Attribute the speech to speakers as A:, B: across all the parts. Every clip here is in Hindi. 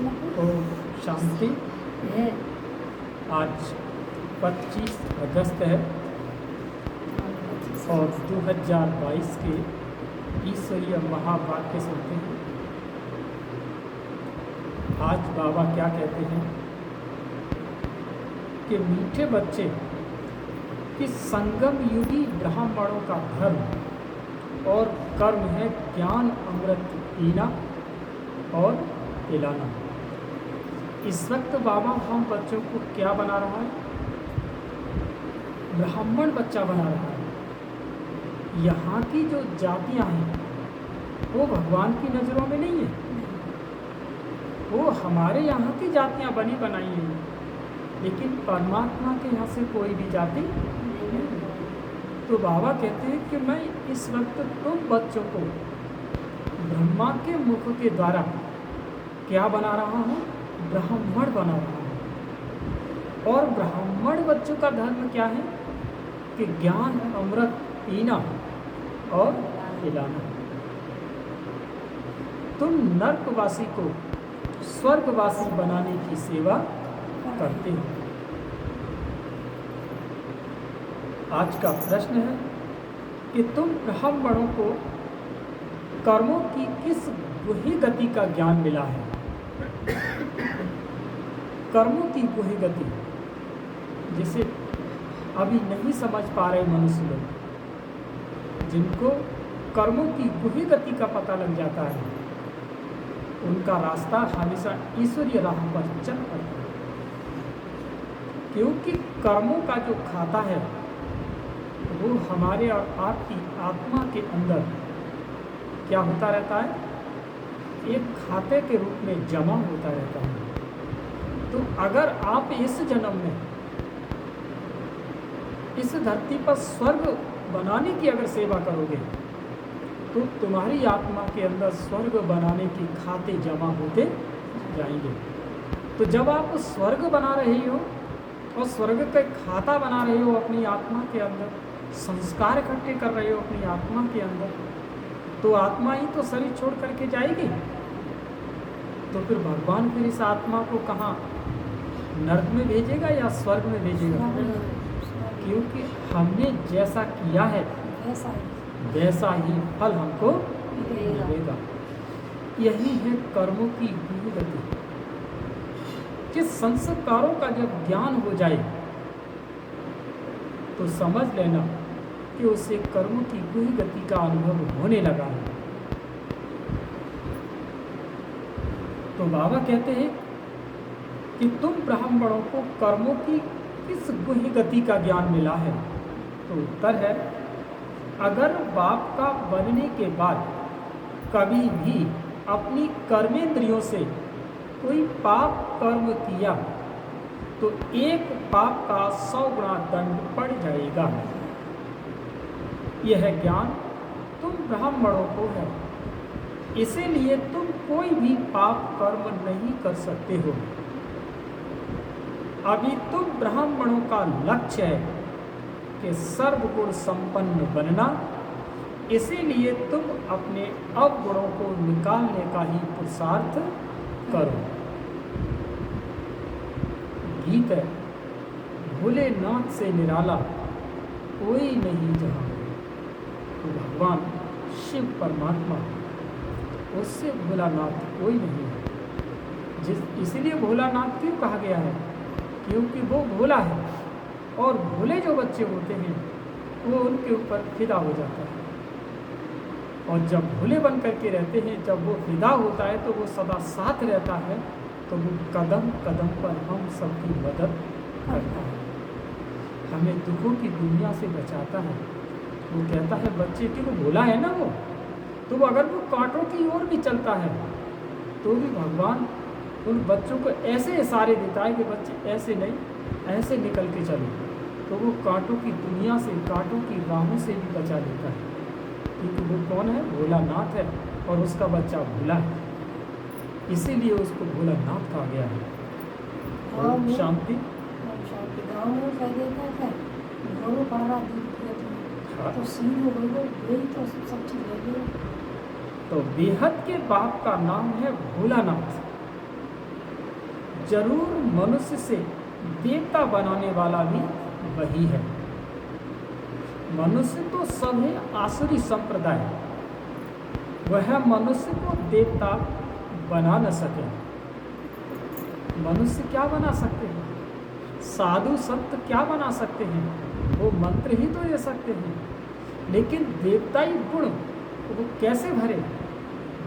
A: ओम शांति। आज 25 अगस्त है और 2022 के ईश्वरीय महावाक्य सुनते हैं। आज बाबा क्या कहते हैं कि मीठे बच्चे कि संगम युगी ब्राह्मणों का धर्म और कर्म है ज्ञान अमृत पीना और पिलाना। इस वक्त बाबा हम बच्चों को क्या बना रहा है? ब्राह्मण बच्चा बना रहा है। यहाँ की जो जातियाँ हैं वो भगवान की नज़रों में नहीं है, वो हमारे यहाँ की जातियाँ बनी बनाई हैं, लेकिन परमात्मा के यहाँ से कोई भी जाति नहीं है। तो बाबा कहते हैं कि मैं इस वक्त तुम बच्चों को ब्रह्मा के मुख के द्वारा क्या बना रहा हूँ? ब्राह्मण बना रहा हूँ। और ब्राह्मण बच्चों का धर्म क्या है कि ज्ञान अमृत पीना और खिलाना। तुम नरकवासी को स्वर्गवासी बनाने की सेवा करते हो। आज का प्रश्न है कि तुम ब्राह्मणों को कर्मों की किस गुही गति का ज्ञान मिला है? कर्मों की गुही गति जिसे अभी नहीं समझ पा रहे मनुष्य लोग, जिनको कर्मों की गुही गति का पता लग जाता है, उनका रास्ता हमेशा ईश्वरीय राह पर चल पड़ता है। क्योंकि कर्मों का जो खाता है वो हमारे और आपकी आत्मा के अंदर क्या होता रहता है? एक खाते के रूप में जमा होता रहता है। तो अगर आप इस जन्म में इस धरती पर स्वर्ग बनाने की अगर सेवा करोगे तो तुम्हारी आत्मा के अंदर स्वर्ग बनाने के खाते जमा होते जाएंगे। तो जब आप स्वर्ग बना रहे हो और स्वर्ग का खाता बना रहे हो अपनी आत्मा के अंदर, संस्कार इकट्ठे कर रहे हो अपनी आत्मा के अंदर, तो आत्मा ही तो शरीर छोड़ करके जाएगी। तो फिर भगवान फिर इस आत्मा को कहाँ, नर्क में भेजेगा या स्वर्ग में भेजेगा? क्योंकि हमने जैसा किया है वैसा ही फल हमको मिलेगा। यही है कर्मों की गुही गति कि संस्कारों का जब ज्ञान हो जाए तो समझ लेना कि उसे कर्मों की गुही गति का अनुभव होने लगा है। तो बाबा कहते हैं कि तुम ब्राह्मणों को कर्मों की किस गुही गति का ज्ञान मिला है? तो उत्तर है, अगर बाप का बनने के बाद कभी भी अपनी कर्मेंद्रियों से कोई पाप कर्म किया तो एक पाप का 100 गुना दंड पड़ जाएगा। यह ज्ञान तुम ब्राह्मणों को है, इसीलिए तुम कोई भी पाप कर्म नहीं कर सकते हो। अभी तुम ब्राह्मणों का लक्ष्य है कि सर्वगुण संपन्न बनना, इसीलिए तुम अपने अवगुणों को निकालने का ही पुरुषार्थ करो। गीत है, भोलेनाथ से निराला कोई नहीं जहाँ। तो भगवान शिव परमात्मा, उससे भोलानाथ कोई नहीं है। इसलिए भोलानाथ क्यों कहा गया है? क्योंकि वो भोला है और भोले जो बच्चे होते हैं वो उनके ऊपर फिदा हो जाता है। और जब भोले बन करके रहते हैं, जब वो फिदा होता है तो वो सदा साथ रहता है, तो वो कदम कदम पर हम सबकी मदद करता है, हमें दुखों की दुनिया से बचाता है। वो कहता है बच्चे की, वो भोला है ना वो, तो वो अगर वो कांटों की ओर भी चलता है तो भी भगवान उन बच्चों को ऐसे इशारे देता है कि बच्चे ऐसे नहीं, ऐसे निकल के चलो। तो वो कांटों की दुनिया से, कांटों की राहों से भी बचा लेता है, क्योंकि वो कौन है? भोलानाथ है और उसका बच्चा भोला है, इसीलिए उसको भोलानाथ कहा गया है। ओम शांति।
B: गाँव में कह देता है घोड़ों पड़ा तो सीन हो गई तो सब चीज़ ले।
A: तो बेहद के बाप का नाम है भोलानाथ। जरूर मनुष्य से देवता बनाने वाला भी वही है। मनुष्य तो सब है आसुरी संप्रदाय, वह मनुष्य को देवता बना न सके। मनुष्य क्या बना सकते हैं? साधु संत क्या बना सकते हैं? वो मंत्र ही तो दे सकते हैं, लेकिन देवताई गुण वो कैसे भरे?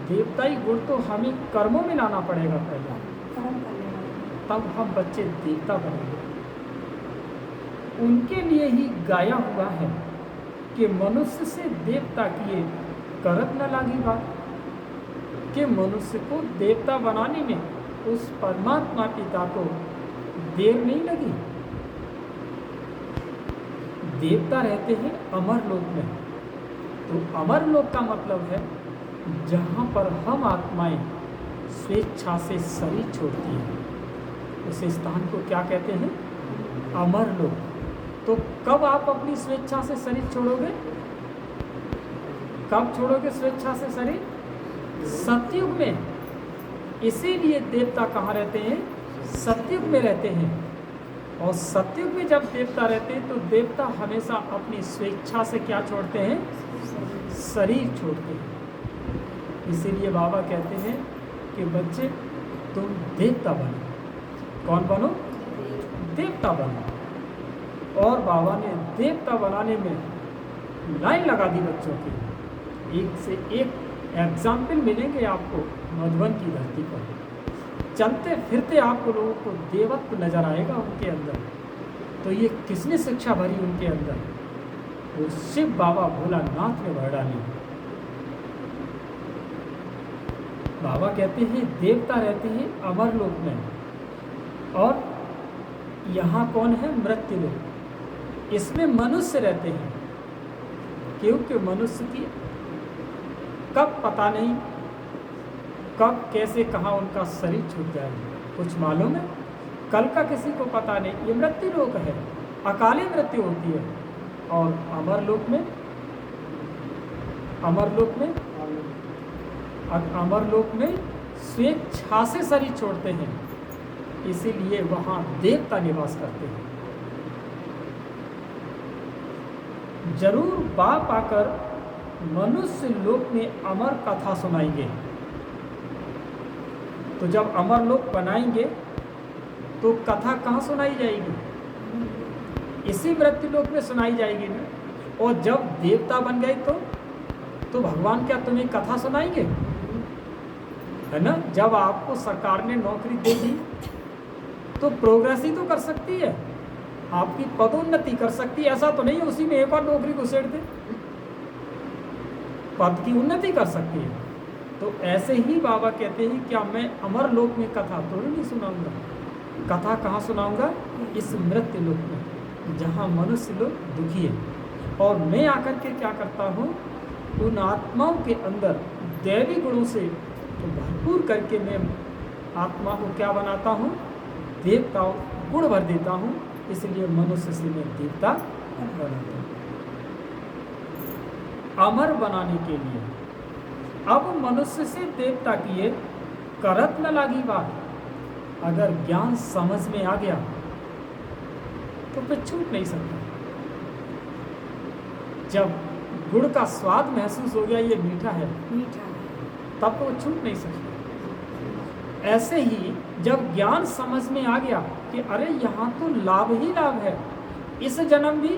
A: देवताई गुण तो हमें कर्मों में लाना पड़ेगा पहले, तब हम बच्चे देवता बनेंगे। उनके लिए ही गाया हुआ है कि मनुष्य से देवता किए करत न लागी बात, कि मनुष्य को देवता बनाने में उस परमात्मा पिता को देर नहीं लगी। देवता रहते हैं अमर लोक में, तो अमर लोक का मतलब है जहाँ पर हम आत्माएं स्वेच्छा से शरीर छोड़ती हैं, उस स्थान को क्या कहते हैं? अमर लोक। तो कब आप अपनी स्वेच्छा से शरीर छोड़ोगे? कब छोड़ोगे स्वेच्छा से शरीर? सतयुग में। इसीलिए देवता कहाँ रहते हैं? सतयुग में रहते हैं। और सतयुग में जब देवता रहते हैं तो देवता हमेशा अपनी स्वेच्छा से क्या छोड़ते हैं? शरीर छोड़ते हैं। इसीलिए बाबा कहते हैं कि बच्चे तुम देवता बनो। कौन बनो? देवता बनो। और बाबा ने देवता बनाने में लाइन लगा दी बच्चों की। एक से एक एग्जाम्पल मिलेंगे आपको मधुबन की धरती पर। चलते फिरते आपको लोगों को देवत्व नजर आएगा उनके अंदर। तो ये किसने शिक्षा भरी उनके अंदर? वो शिव बाबा भोलानाथ ने भर डाली। बाबा कहते हैं देवता रहते हैं अमर लोक में, और यहाँ कौन है? मृत्यु लोक। इसमें मनुष्य रहते हैं, क्योंकि मनुष्य की कब पता नहीं, कब कैसे कहाँ उनका शरीर छूट जाए, कुछ मालूम है? कल का किसी को पता नहीं। ये मृत्यु लोक है, अकाली मृत्यु होती है। और अमर लोक में, अमर लोक में स्वेच्छा से शरीर छोड़ते हैं, इसीलिए वहाँ देवता निवास करते हैं। जरूर बाप आकर मनुष्य लोक में अमर कथा सुनाएंगे। तो जब अमर लोक बनाएंगे तो कथा कहाँ सुनाई जाएगी? इसी मृत्यु लोक में सुनाई जाएगी ना। और जब देवता बन गए तो भगवान क्या तुम्हें कथा सुनाएंगे? है ना। जब आपको सरकार ने नौकरी दे दी तो प्रोग्रेस ही तो कर सकती है, आपकी पदोन्नति कर सकती है। ऐसा तो नहीं उसी में एक और नौकरी घुसेड़ दे, पद की उन्नति कर सकती है। तो ऐसे ही बाबा कहते हैं क्या मैं अमर लोक में कथा थोड़ी नहीं सुनाऊंगा? कथा कहाँ सुनाऊंगा? इस मृत्यु लोक में, जहाँ मनुष्य लोग दुखी है। और मैं आकर के क्या करता हूँ? उन आत्माओं के अंदर दैवी गुणों से तो भरपूर करके मैं आत्मा को क्या बनाता हूँ? देवता गुण भर देता हूँ। इसलिए मनुष्य से मैं देवता बनाता हूँ। अमर बनाने के लिए अब मनुष्य से देवता किए करत न लागी बात। अगर ज्ञान समझ में आ गया तो फिर छूट नहीं सकता। जब गुड़ का स्वाद महसूस हो गया ये मीठा है, तब तो छूट नहीं सकता। ऐसे ही जब ज्ञान समझ में आ गया कि अरे यहाँ तो लाभ ही लाभ है, इस जन्म भी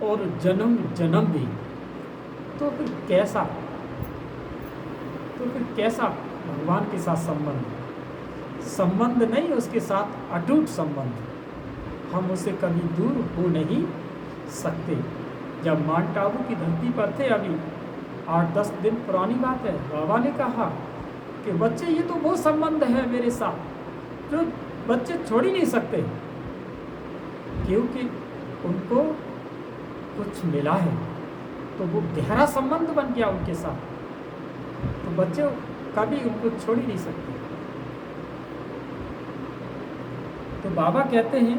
A: और जन्म जन्म भी, तो फिर कैसा भगवान के साथ संबंध नहीं, उसके साथ अटूट संबंध। हम उससे कभी दूर हो नहीं सकते। जब माउंट आबू की धरती पर थे, अभी 8-10 दिन पुरानी बात है, बाबा ने कहा कि बच्चे ये तो वो संबंध है मेरे साथ जो बच्चे छोड़ ही नहीं सकते, क्योंकि उनको कुछ मिला है, तो वो गहरा संबंध बन गया उनके साथ। तो बच्चे कभी उनको छोड़ ही नहीं सकते। तो बाबा कहते हैं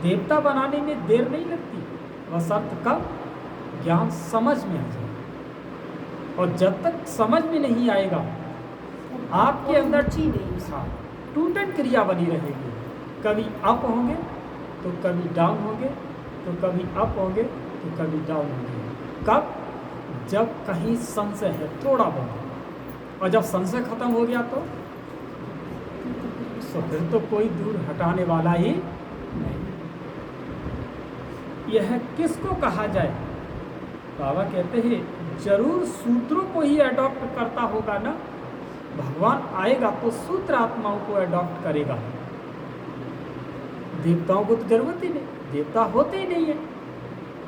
A: देवता बनाने में देर नहीं लगती, बशर्ते कब ज्ञान समझ में आ जाए। और जब तक समझ में नहीं आएगा आपके अंदर टूटन क्रिया बनी रहेगी। कभी अप होंगे तो कभी डाउन होंगे, तो कभी अप होंगे तो कभी डाउन होंगे। कब? जब कहीं संशय है थोड़ा बहुत, और जब संशय खत्म हो गया तो फिर तो कोई दूर हटाने वाला ही नहीं। यह किसको कहा जाए? बाबा कहते हैं जरूर सूत्रों को ही अडॉप्ट करता होगा ना। भगवान आएगा तो सूत्र आत्माओं को अडॉप्ट करेगा। देवताओं को तो जरूरत ही नहीं, देवता होते ही नहीं है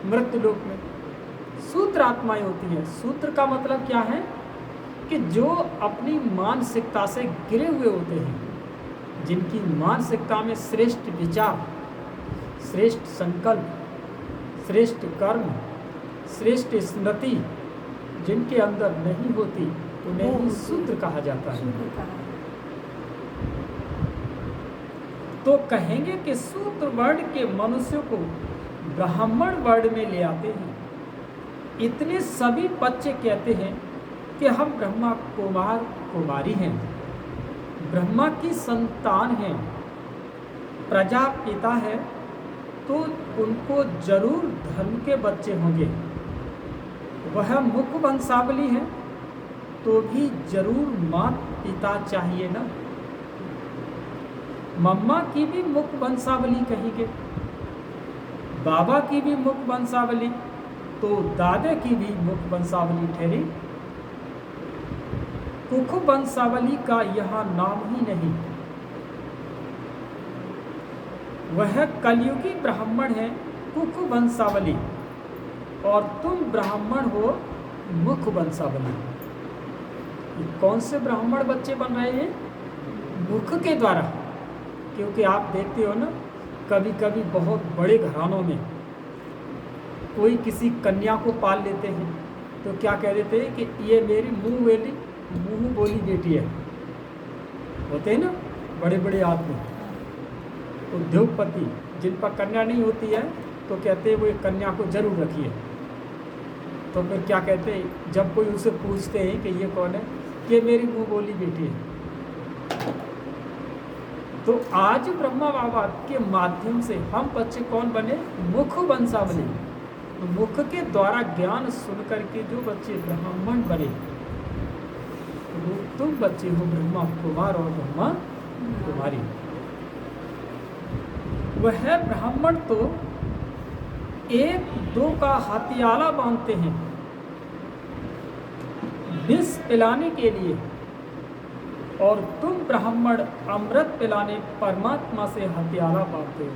A: मृत्यु लोक में, सूत्र आत्माएं होती हैं। सूत्र का मतलब क्या है कि जो अपनी मानसिकता से गिरे हुए होते हैं, जिनकी मानसिकता में श्रेष्ठ विचार, श्रेष्ठ संकल्प, श्रेष्ठ कर्म, श्रेष्ठ स्मृति जिनके अंदर नहीं होती, उन्हें ही सूत्र कहा जाता है। तो कहेंगे कि सूत्र वर्ण के मनुष्यों को ब्राह्मण वर्ण में ले आते हैं। इतने सभी बच्चे कहते हैं कि हम ब्रह्मा कुमार कुमारी हैं, ब्रह्मा की संतान हैं, प्रजापिता है, तो उनको जरूर धर्म के बच्चे होंगे। वह मुख वंशावली है तो भी जरूर माता पिता चाहिए ना। मम्मा की भी मुख वंशावली कहेंगे, बाबा की भी मुख वंशावली, तो दादा की भी मुख वंशावली ठहरी। कुख वंशावली का यहाँ नाम ही नहीं। वह कलयुगी ब्राह्मण है कुख वंशावली, और तुम ब्राह्मण हो मुख वंशावली। कौन से ब्राह्मण बच्चे बन रहे हैं? मुख के द्वारा। क्योंकि आप देखते हो ना, कभी कभी बहुत बड़े घरानों में कोई किसी कन्या को पाल लेते हैं तो क्या कह देते हैं कि ये मेरी मुंह बोली बेटी है। होते हैं ना बड़े बड़े आदमी, उद्योगपति, जिन पर कन्या नहीं होती है तो कहते हैं वो एक कन्या को जरूर रखिए। तो फिर क्या कहते हैं, जब कोई उनसे पूछते हैं कि ये कौन है, कि मेरी मुंह बोली बेटी है। तो आज ब्रह्मा बाबा के माध्यम से हम बच्चे कौन बने? मुख वंशावली। तो मुख के द्वारा ज्ञान सुन करके जो बच्चे ब्राह्मण बने, वो तुम बच्चे हो ब्रह्मा कुमार और ब्रह्मा कुमारी। वह ब्राह्मण तो एक दो का हथियाला बांधते हैं विष पिलाने के लिए, और तुम ब्राह्मण अमृत पिलाने परमात्मा से हथियाला बांधते हो।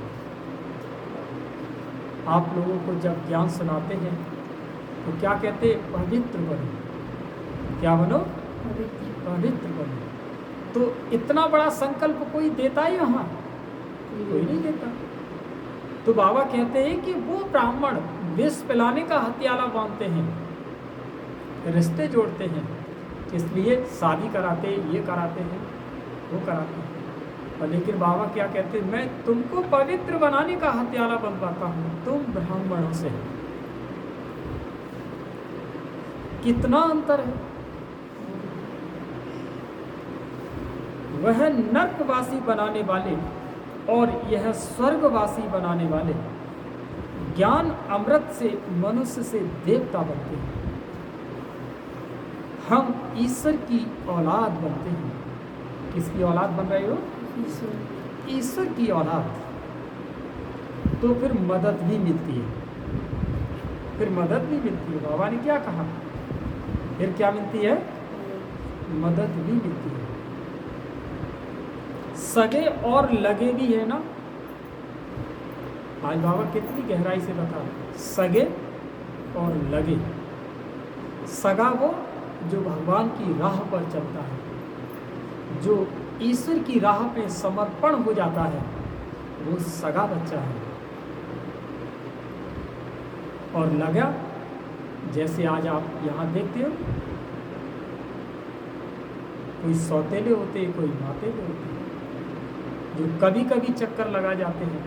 A: आप लोगों को जब ज्ञान सुनाते हैं तो क्या कहते हैं? पवित्र बनो। क्या बनो? पवित्र बनो। तो इतना बड़ा संकल्प कोई देता ही वहाँ? कोई नहीं देता। तो बाबा कहते हैं कि वो ब्राह्मण विष पिलाने का हथियाला बांधते हैं, रिश्ते जोड़ते हैं, इसलिए शादी कराते, ये कराते हैं, वो कराते हैं। और लेकिन बाबा क्या कहते हैं? मैं तुमको पवित्र बनाने का हथियाला बनवाता हूँ तुम ब्राह्मणों से। कितना अंतर है। वह नर्कवासी बनाने वाले और यह स्वर्गवासी बनाने वाले ज्ञान अमृत से मनुष्य से देवता बनते हैं। हम ईश्वर की औलाद बनते हैं। किसकी औलाद बन रहे हो? ईश्वर की औलाद। तो फिर मदद भी मिलती है, फिर मदद भी मिलती है। बाबा ने क्या कहा? फिर क्या मिलती है? मदद भी मिलती है। सगे और लगे भी है ना। आज बाबा कितनी गहराई से बता रहे। सगे और लगे। सगा वो जो भगवान की राह पर चलता है, जो ईश्वर की राह पे समर्पण हो जाता है, वो सगा बच्चा है। और लगा, जैसे आज आप यहाँ देखते हो, कोई सौतेले होते हैं, कोई मातेले होते हैं, जो कभी कभी चक्कर लगा जाते हैं,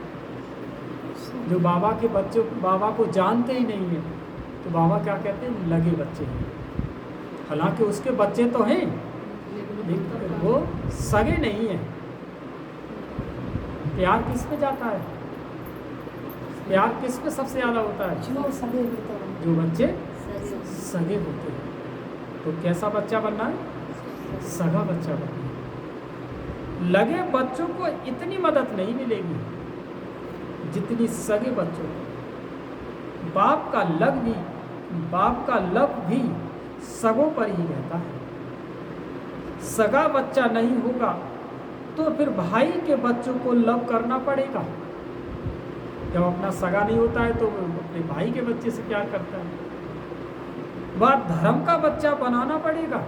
A: जो बाबा के बच्चों बाबा को जानते ही नहीं है, तो बाबा क्या कहते हैं? लगे बच्चे हैं। हालांकि उसके बच्चे तो हैं, लेकिन वो सगे नहीं हैं। प्यार किस पे जाता है? प्यार किस पे सबसे ज़्यादा होता है?
B: जो सगे होते हैं,
A: जो बच्चे
C: सगे।
A: सगे होते हैं। तो कैसा बच्चा बनना है? सगा बच्चा बनना है। लगे बच्चों को इतनी मदद नहीं मिलेगी जितनी सगे बच्चों को। बाप का लव भी सगों पर ही रहता है। सगा बच्चा नहीं होगा तो फिर भाई के बच्चों को लव करना पड़ेगा। जब अपना सगा नहीं होता है तो वो अपने भाई के बच्चे से प्यार करता है। वह धर्म का बच्चा बनाना पड़ेगा।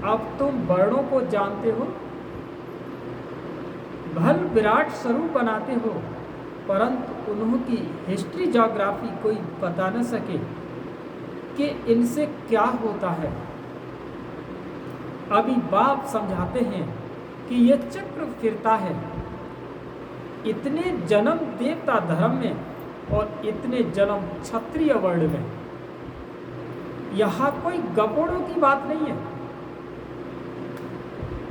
A: अब तुम वर्णों को जानते हो, भल विराट स्वरूप बनाते हो, परंतु उन्होंने हिस्ट्री ज्योग्राफी कोई बता न सके कि इनसे क्या होता है। अभी बाप समझाते हैं कि यह चक्र फिरता है। इतने जन्म देवता धर्म में और इतने जन्म क्षत्रिय वर्ण में। यहाँ कोई गपोड़ों की बात नहीं है।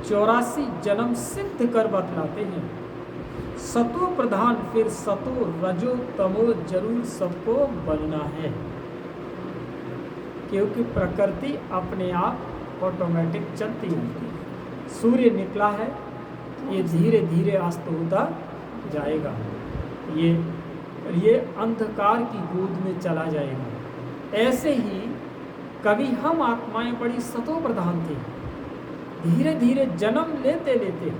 A: 84 जन्म सिद्ध कर बतलाते हैं। सतो प्रधान फिर सतो रजो तमो जरूर सबको बनना है, क्योंकि प्रकृति अपने आप ऑटोमेटिक चलती है। सूर्य निकला है, ये धीरे धीरे अस्त होता जाएगा। ये अंधकार की गोद में चला जाएगा। ऐसे ही कभी हम आत्माएं बड़ी सतो प्रधान थे, धीरे धीरे जन्म लेते लेते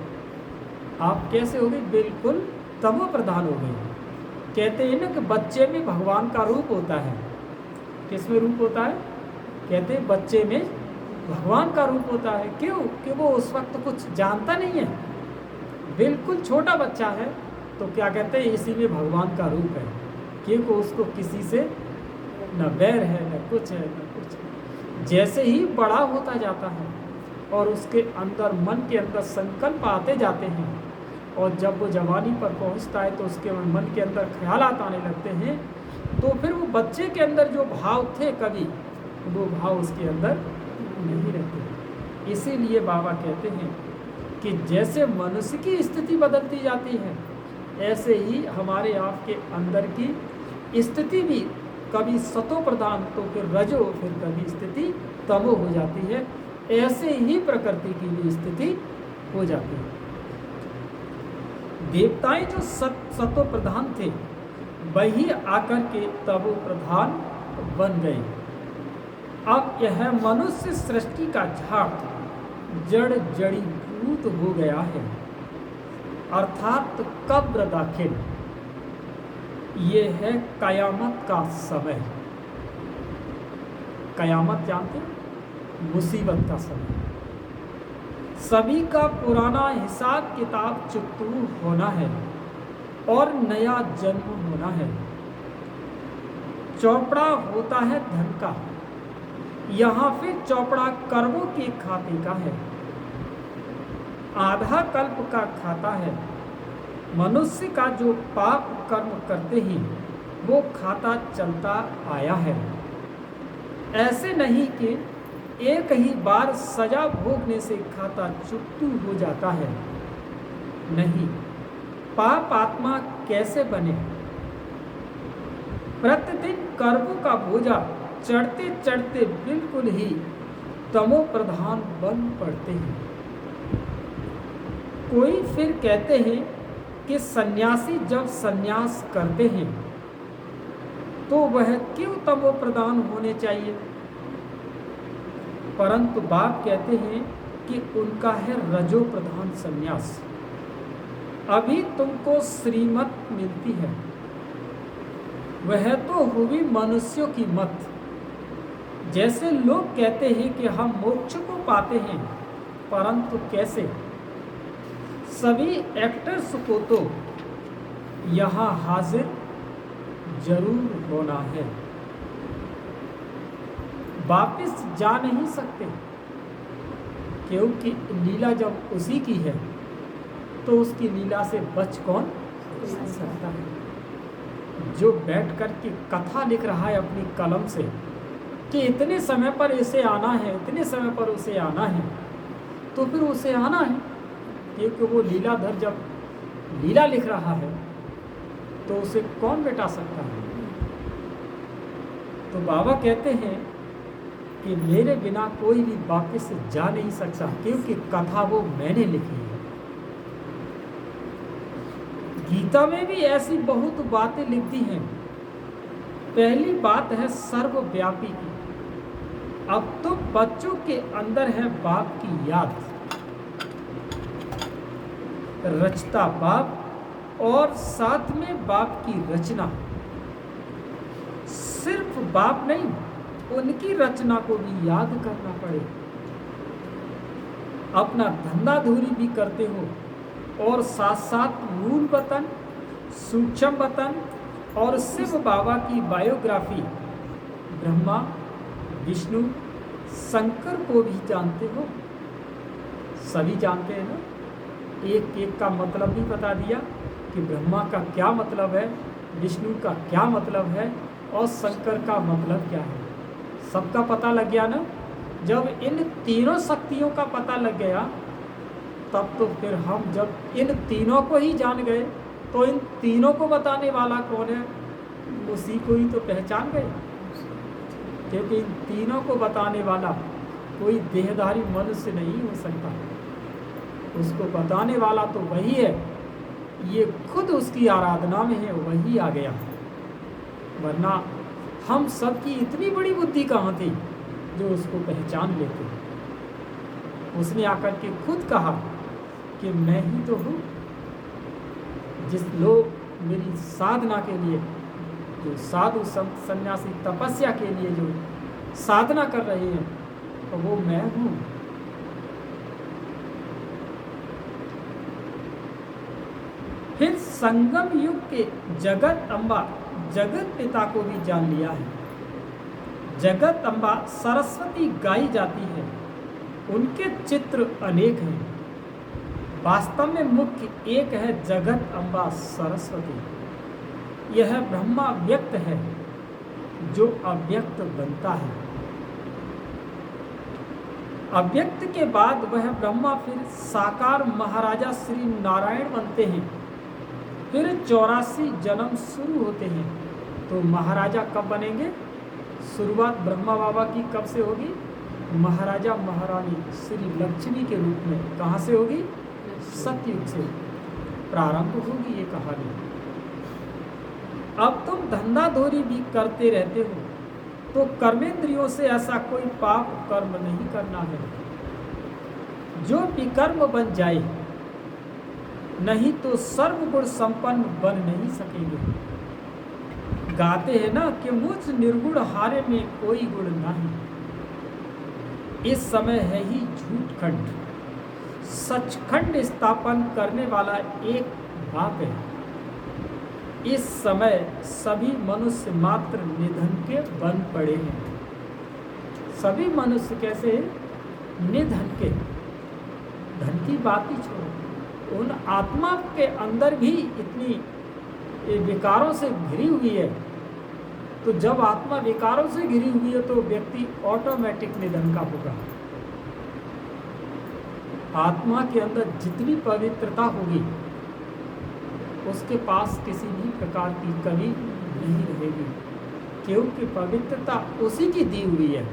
A: आप कैसे हो गए? बिल्कुल तमो प्रधान हो गए। कहते हैं ना कि बच्चे में भगवान का रूप होता है। किस में रूप होता है? कहते हैं बच्चे में भगवान का रूप होता है। क्यों? कि वो उस वक्त कुछ जानता नहीं है, बिल्कुल छोटा बच्चा है। तो क्या कहते हैं? इसी में भगवान का रूप है, क्योंकि उसको किसी से न बैर है, न कुछ है, न कुछ। जैसे ही बड़ा होता जाता है और उसके अंदर मन के अंदर संकल्प आते जाते हैं, और जब वो जवानी पर पहुंचता है तो उसके मन के अंदर ख्यालात आने लगते हैं, तो फिर वो बच्चे के अंदर जो भाव थे कभी, वो भाव उसके अंदर नहीं रहते। इसीलिए बाबा कहते हैं कि जैसे मनुष्य की स्थिति बदलती जाती है, ऐसे ही हमारे आपके अंदर की स्थिति भी कभी सतो प्रधान तो फिर रजो, फिर कभी स्थिति तमो हो जाती है। ऐसे ही प्रकृति की भी स्थिति हो जाती है। देवताएं जो सतो प्रधान थे, वही आकर के तमो प्रधान बन गए। अब यह मनुष्य सृष्टि का झाड़ जड़ जड़ीभूत हो गया है, अर्थात कब्र दाखिल। ये है कयामत का समय। कयामत जानते हैं? मुसीबत का समय। सभी का पुराना हिसाब किताब चुकतू होना है और नया जन्म होना है। चौपड़ा होता है धन का, यहाँ फिर चौपड़ा कर्मों के खाते का है। आधा कल्प का खाता है। मनुष्य का जो पाप कर्म करते हैं वो खाता चलता आया है। ऐसे नहीं कि एक ही बार सजा भोगने से खाता चुकतू हो जाता है। नहीं, पाप आत्मा कैसे बने? प्रतिदिन कर्मों का बोझा चढ़ते चढ़ते बिल्कुल ही तमो प्रधान बन पड़ते हैं। कोई फिर कहते हैं कि सन्यासी जब सन्यास करते हैं तो वह क्यों तमो प्रधान होने चाहिए? परंतु बाप कहते हैं कि उनका है रजो प्रधान सन्यास। अभी तुमको श्रीमत मिलती है, वह तो हुई मनुष्यों की मत। जैसे लोग कहते हैं कि हम मोक्ष को पाते हैं, परंतु कैसे? सभी एक्टर्स को तो यहाँ हाजिर जरूर होना है, वापिस जा नहीं सकते, क्योंकि लीला जब उसी की है तो उसकी लीला से बच कौन सकता है? जो बैठ कर के कथा लिख रहा है अपनी कलम से कि इतने समय पर इसे आना है, इतने समय पर उसे आना है, तो फिर उसे आना है, क्योंकि वो लीलाधर जब लीला लिख रहा है तो उसे कौन मिटा सकता है। तो बाबा कहते हैं कि मेरे बिना कोई भी वापस जा नहीं सकता, क्योंकि कथा वो मैंने लिखी है। गीता में भी ऐसी बहुत बातें लिख दी हैं। पहली बात है सर्वव्यापी की। अब तो बच्चों के अंदर है बाप की याद, रचता बाप और साथ में बाप की रचना। सिर्फ बाप नहीं, उनकी रचना को भी याद करना पड़े। अपना धंधाधूरी भी करते हो और साथ साथ मूल वतन, सूक्ष्म वतन और शिव बाबा की बायोग्राफी, ब्रह्मा, विष्णु, शंकर को भी जानते हो। सभी जानते हैं ना। एक एक का मतलब भी बता दिया कि ब्रह्मा का क्या मतलब है, विष्णु का क्या मतलब है और शंकर का मतलब क्या है। सबका पता लग गया ना। जब इन तीनों शक्तियों का पता लग गया तब तो फिर हम जब इन तीनों को ही जान गए तो इन तीनों को बताने वाला कौन है, उसी को ही तो पहचान गए। क्योंकि इन तीनों को बताने वाला कोई देहधारी मनुष्य नहीं हो सकता। उसको बताने वाला तो वही है, ये खुद उसकी आराधना में है, वही आ गया। वरना हम सबकी इतनी बड़ी बुद्धि कहाँ थी जो उसको पहचान लेते। उसने आकर के खुद कहा कि मैं ही तो हूँ। जिस लोग मेरी साधना के लिए, जो साधु संत सन्यासी तपस्या के लिए जो साधना कर रहे हैं, तो वो मैं हूँ। फिर संगम युग के जगत अम्बा, जगत पिता को भी जान लिया है। जगत अम्बा सरस्वती गाई जाती है, उनके चित्र अनेक हैं। वास्तव में मुख्य एक है, जगत अम्बा सरस्वती। यह ब्रह्मा व्यक्त है जो अव्यक्त बनता है। अव्यक्त के बाद वह ब्रह्मा फिर साकार महाराजा श्री नारायण बनते हैं। फिर 84 जन्म शुरू होते हैं। तो महाराजा कब बनेंगे? शुरुआत ब्रह्मा बाबा की कब से होगी? महाराजा महारानी श्री लक्ष्मी के रूप में। कहाँ से होगी? सतयुग से प्रारंभ होगी ये कहानी। अब तुम धंधाधोरी भी करते रहते हो तो कर्मेंद्रियों से ऐसा कोई पाप कर्म नहीं करना है जो विकर्म बन जाए, नहीं तो सर्वगुण संपन्न बन नहीं सकेंगे। गाते हैं ना कि मुझ निर्गुण हारे में कोई गुण नहीं। इस समय है ही झूठ खंड, सचखंड स्थापन करने वाला एक बाप है। इस समय सभी मनुष्य मात्र निधन के बन पड़े हैं। सभी मनुष्य कैसे? निधन के। धन की बात ही छोड़ो, उन आत्मा के अंदर भी इतनी विकारों से घिरी हुई है। तो जब आत्मा विकारों से घिरी हुई है तो व्यक्ति ऑटोमेटिक निधन का होगा। आत्मा के अंदर जितनी पवित्रता होगी उसके पास किसी भी प्रकार की कमी नहीं रहेगी, क्योंकि पवित्रता उसी की दी हुई है।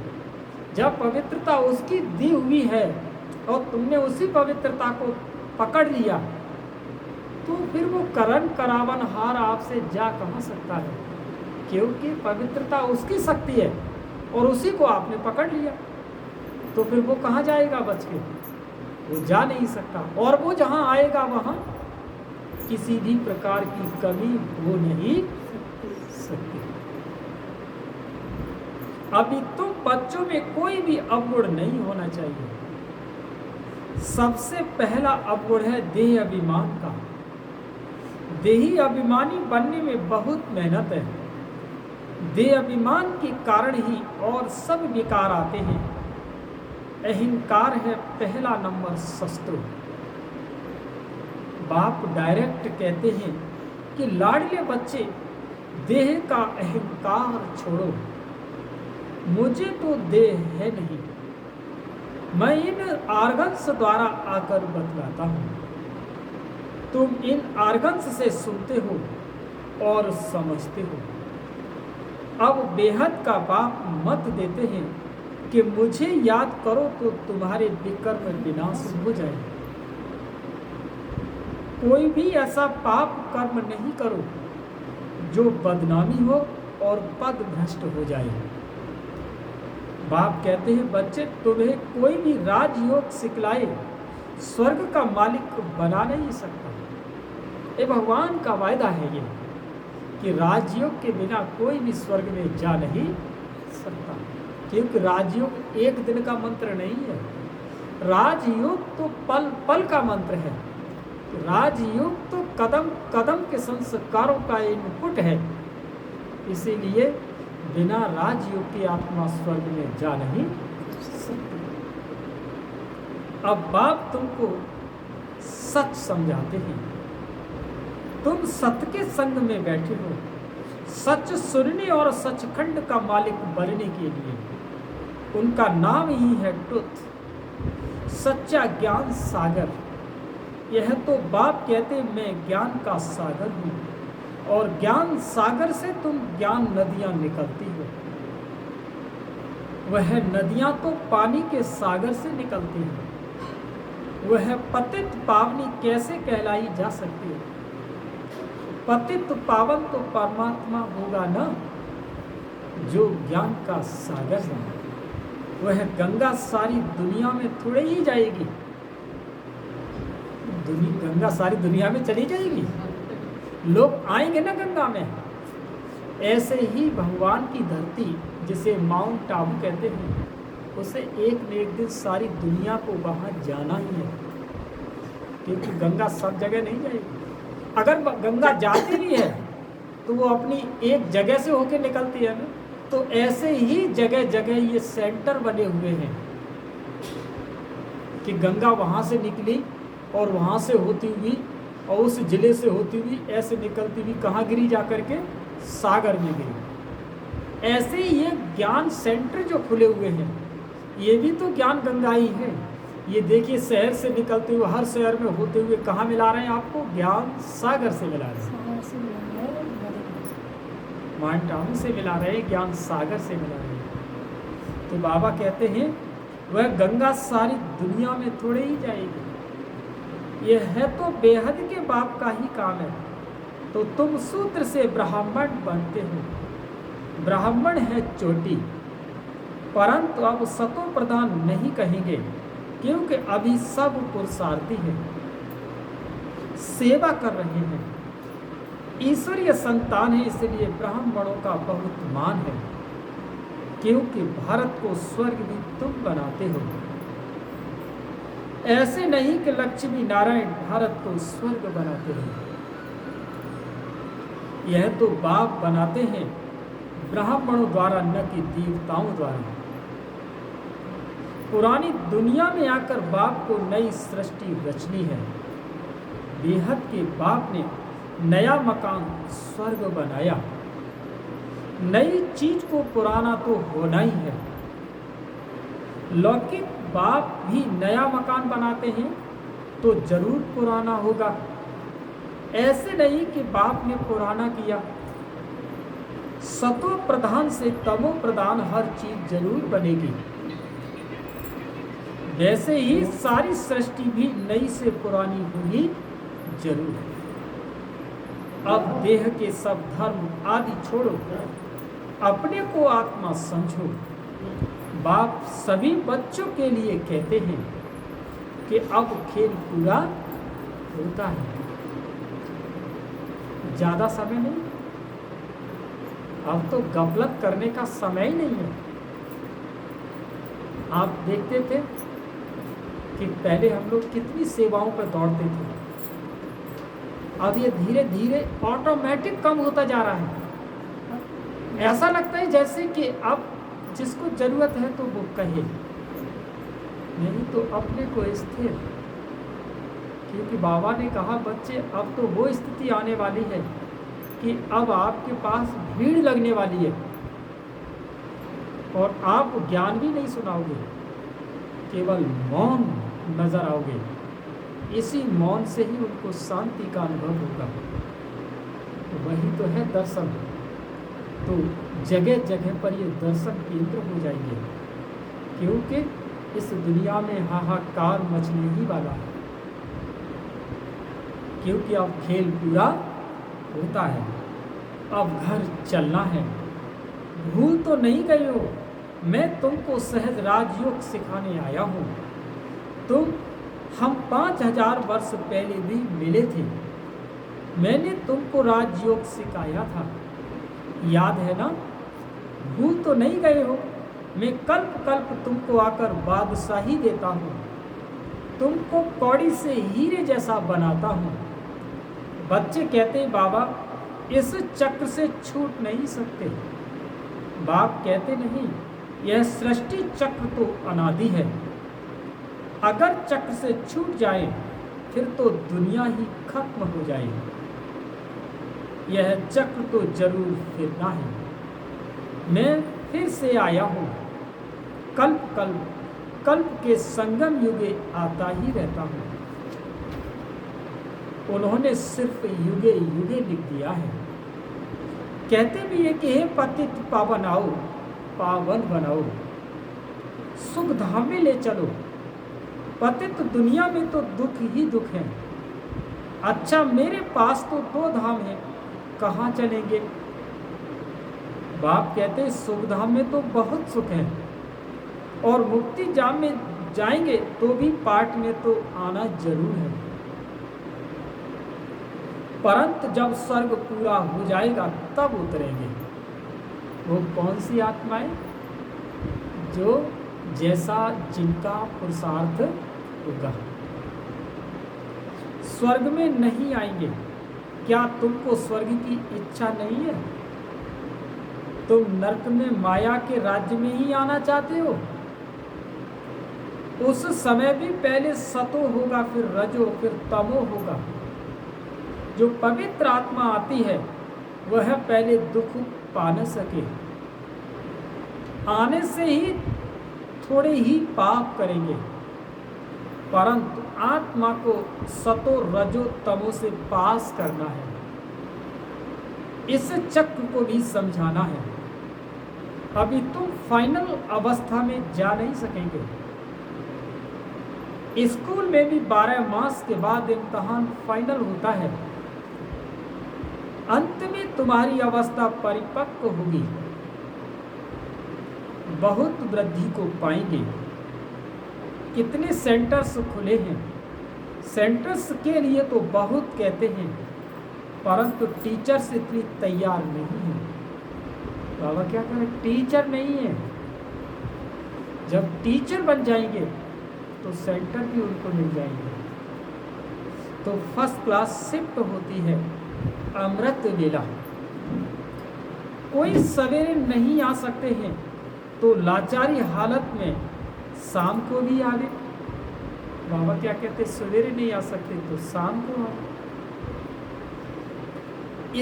A: जब पवित्रता उसकी दी हुई है और तुमने उसी पवित्रता को पकड़ लिया तो फिर वो करण करावन हार आपसे जा कहाँ सकता है, क्योंकि पवित्रता उसकी शक्ति है और उसी को आपने पकड़ लिया। तो फिर वो कहाँ जाएगा बच के? वो जा नहीं सकता। और वो जहाँ आएगा वहाँ किसी भी प्रकार की कमी हो नहीं सकती। अभी तो बच्चों में कोई भी अवगुण नहीं होना चाहिए। सबसे पहला अवगुण है देह अभिमान का। देही अभिमानी बनने में बहुत मेहनत है। देह अभिमान के कारण ही और सब विकार आते हैं। अहंकार है पहला नंबर शत्रु। बाप डायरेक्ट कहते हैं कि लाडले बच्चे देह का अहंकार छोड़ो, मुझे तो देह है नहीं, मैं इन आर्गन्स द्वारा आकर बतलाता हूँ। तुम इन आर्गन्स से सुनते हो और समझते हो। अब बेहद का बाप मत देते हैं कि मुझे याद करो तो तुम्हारे विकर्म विनाश हो जाए। कोई भी ऐसा पाप कर्म नहीं करो जो बदनामी हो और पद भ्रष्ट हो जाए। बाप कहते हैं, बच्चे तुम्हें कोई भी राजयोग सिखलाए स्वर्ग का मालिक बना नहीं सकता। ये भगवान का वायदा है ये कि राजयोग के बिना कोई भी स्वर्ग में जा नहीं सकता, क्योंकि राजयोग एक दिन का मंत्र नहीं है। राजयोग तो पल पल का मंत्र है। राजयोग तो कदम कदम के संस्कारों का इनपुट है। इसीलिए बिना राजयोग की आत्मा स्वर्ग में जा नहीं सकती। अब बाप तुमको सच समझाते हैं। तुम सत्य के संग में बैठे हो, सच सुनने और सचखंड का मालिक बनने के लिए। उनका नाम ही है ट्रुथ, सच्चा ज्ञान सागर। यह तो बाप कहते मैं ज्ञान का सागर हूँ, और ज्ञान सागर से तुम ज्ञान नदियाँ निकलती हो। वह नदियाँ तो पानी के सागर से निकलती हैं। वह पतित पावनी कैसे कहलाई जा सकती है? पतित पावन तो परमात्मा होगा ना, जो ज्ञान का सागर है। वह गंगा सारी दुनिया में थोड़े ही जाएगी। गंगा सारी दुनिया में चली जाएगी, लोग आएंगे ना गंगा में। ऐसे ही भगवान की धरती, जिसे माउंट आबू कहते हैं, उसे एक न एक दिन सारी दुनिया को वहाँ जाना ही है, क्योंकि गंगा सब जगह नहीं जाएगी। अगर गंगा जाती भी है तो वो अपनी एक जगह से होकर निकलती है ना। तो ऐसे ही जगह जगह ये सेंटर बने हुए हैं कि गंगा वहाँ से निकली और वहाँ से होती हुई और उस जिले से होती हुई ऐसे निकलती हुई कहाँ गिरी? जा कर के सागर में गिरी। ऐसे ही ये ज्ञान सेंटर जो खुले हुए हैं, ये भी तो ज्ञान गंगा ही है। ये देखिए, शहर से निकलते हुए हर शहर में होते हुए कहाँ मिला रहे हैं आपको? ज्ञान सागर से मिला रहे हैं, माउंट आबू से मिला रहे हैं, ज्ञान सागर से मिला रहे हैं। तो बाबा कहते हैं वह गंगा सारी दुनिया में थोड़े ही जाएगी। यह है तो बेहद के बाप का ही काम है। तो तुम सूत्र से ब्राह्मण बनते हो। ब्राह्मण है चोटी, परंतु अब सतो प्रधान नहीं कहेंगे, क्योंकि अभी सब पुरुषार्थी हैं, सेवा कर रहे हैं, ईश्वरीय संतान है। इसलिए ब्राह्मणों का बहुत मान है, क्योंकि भारत को स्वर्ग भी तुम बनाते हो। ऐसे नहीं कि लक्ष्मी नारायण भारत को स्वर्ग बनाते हैं। यह तो बाप बनाते हैं ब्राह्मणों द्वारा, न कि देवताओं द्वारा। पुरानी दुनिया में आकर बाप को नई सृष्टि रचनी है। बेहद के बाप ने नया मकान स्वर्ग बनाया। नई चीज को पुराना तो होना ही है। लौकिक बाप भी नया मकान बनाते हैं तो जरूर पुराना होगा। ऐसे नहीं कि बाप ने पुराना किया। सतो प्रधान से तमो प्रधान हर चीज जरूर बनेगी। वैसे ही सारी सृष्टि भी नई से पुरानी होगी जरूर। अब देह के सब धर्म आदि छोड़ो, अपने को आत्मा समझो। बाप सभी बच्चों के लिए कहते हैं कि अब खेल पूरा होता है, ज़्यादा समय नहीं। अब तो गफलत करने का समय ही नहीं है। आप देखते थे कि पहले हम लोग कितनी सेवाओं पर दौड़ते थे। अब ये धीरे धीरे ऑटोमेटिक कम होता जा रहा है। ऐसा लगता है जैसे कि अब जिसको जरूरत है तो वो कहे, नहीं तो अपने को स्थिर। क्योंकि बाबा ने कहा बच्चे अब तो वो स्थिति आने वाली है कि अब आपके पास भीड़ लगने वाली है और आप ज्ञान भी नहीं सुनाओगे, केवल मौन नजर आओगे। इसी मौन से ही उनको शांति का अनुभव होगा। तो वही तो है दर्शन। तो जगह जगह पर ये दर्शन केंद्र हो जाएंगे, क्योंकि इस दुनिया में हाहाकार मचने ही वाला है। क्योंकि अब खेल पूरा होता है, अब घर चलना है। भूल तो नहीं गए हो, मैं तुमको सहज राजयोग सिखाने आया हूँ। हम 5000 वर्ष पहले भी मिले थे, मैंने तुमको राजयोग सिखाया था, याद है ना? भूल तो नहीं गए हो, मैं कल्प कल्प तुमको आकर बादशाही देता हूँ, तुमको कौड़ी से हीरे जैसा बनाता हूँ। बच्चे कहते हैं बाबा इस चक्र से छूट नहीं सकते। बाप कहते नहीं, यह सृष्टि चक्र तो अनादि है, अगर चक्र से छूट जाए फिर तो दुनिया ही खत्म हो जाएगी। यह चक्र तो जरूर फिरना है। मैं फिर से आया हूँ, कल्प कल्प कल्प के संगम युगे आता ही रहता हूँ। उन्होंने सिर्फ युगे युगे लिख दिया है। कहते भी है कि हे पतित पावन आओ, पावन बनाओ, सुख धाम में ले चलो। पतित दुनिया में तो दुख ही दुख है। अच्छा मेरे पास तो 2 धाम है, कहाँ चलेंगे? बाप कहते सुख धाम में तो बहुत सुख है, और मुक्ति धाम में जाएंगे तो भी पाठ में तो आना जरूर है। परंतु जब स्वर्ग पूरा हो जाएगा तब उतरेंगे। वो कौन सी आत्माएं? जो जैसा जिनका पुरुषार्थ होगा। स्वर्ग में नहीं आएंगे। क्या तुमको स्वर्ग की इच्छा नहीं है? तुम नरक में माया के राज्य में ही आना चाहते हो? उस समय भी पहले सतो होगा, फिर रजो, फिर तमो होगा। जो पवित्र आत्मा आती है वह पहले दुख पा न सके, आने से ही थोड़े ही पाप करेंगे, परंतु आत्मा को सतो रजो तमो से पास करना है। इस चक्र को भी समझाना है। अभी तुम फाइनल अवस्था में जा नहीं सकेंगे। स्कूल में भी 12 मास के बाद इम्तहान फाइनल होता है। अंत में तुम्हारी अवस्था परिपक्व होगी, बहुत वृद्धि को पाएंगे। कितने सेंटर्स खुले हैं। सेंटर्स के लिए तो बहुत कहते हैं, परंतु टीचर्स इतनी तैयार नहीं है। बाबा क्या करें? टीचर नहीं है। जब टीचर बन जाएंगे तो सेंटर भी उनको मिल जाएंगे। तो फर्स्ट क्लास शिफ्ट होती है अमृत वेला। कोई सवेरे नहीं आ सकते हैं तो लाचारी हालत में शाम को भी आवे। बाबा क्या कहते? सवेरे नहीं आ सकते तो शाम को आओ।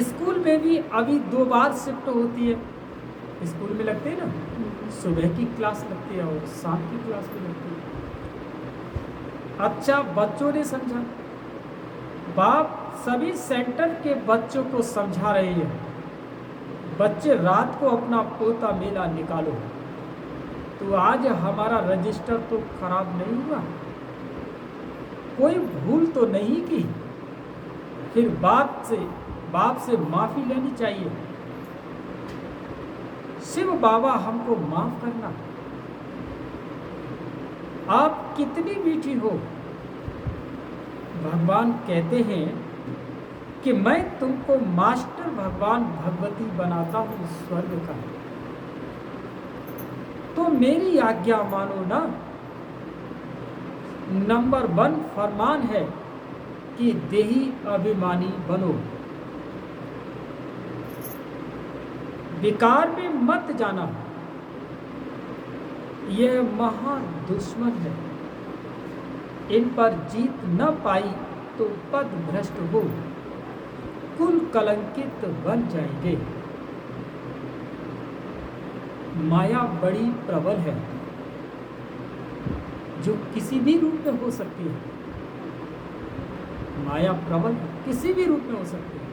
A: स्कूल में भी अभी 2 बार शिफ्ट होती है। स्कूल में लगते हैं ना, सुबह की क्लास लगती है और शाम की क्लास भी लगती है। अच्छा बच्चों ने समझा, बाप सभी सेंटर के बच्चों को समझा रहे हैं, बच्चे रात को अपना पोता मेला निकालो। तो आज हमारा रजिस्टर तो खराब नहीं हुआ, कोई भूल तो नहीं की, फिर बाप से माफी लेनी चाहिए। शिव बाबा हमको माफ करना। आप कितनी मीठी हो। भगवान कहते हैं कि मैं तुमको मास्टर भगवान भगवती बनाता हूँ स्वर्ग का, तो मेरी आज्ञा मानो ना। नंबर 1 फरमान है कि देही अभिमानी बनो, विकार में मत जाना, यह महा दुश्मन है। इन पर जीत न पाई तो पद भ्रष्ट हो, कुल कलंकित बन जाएंगे। माया बड़ी प्रबल है, जो किसी भी रूप में हो सकती है। माया प्रबल किसी भी रूप में हो सकती है,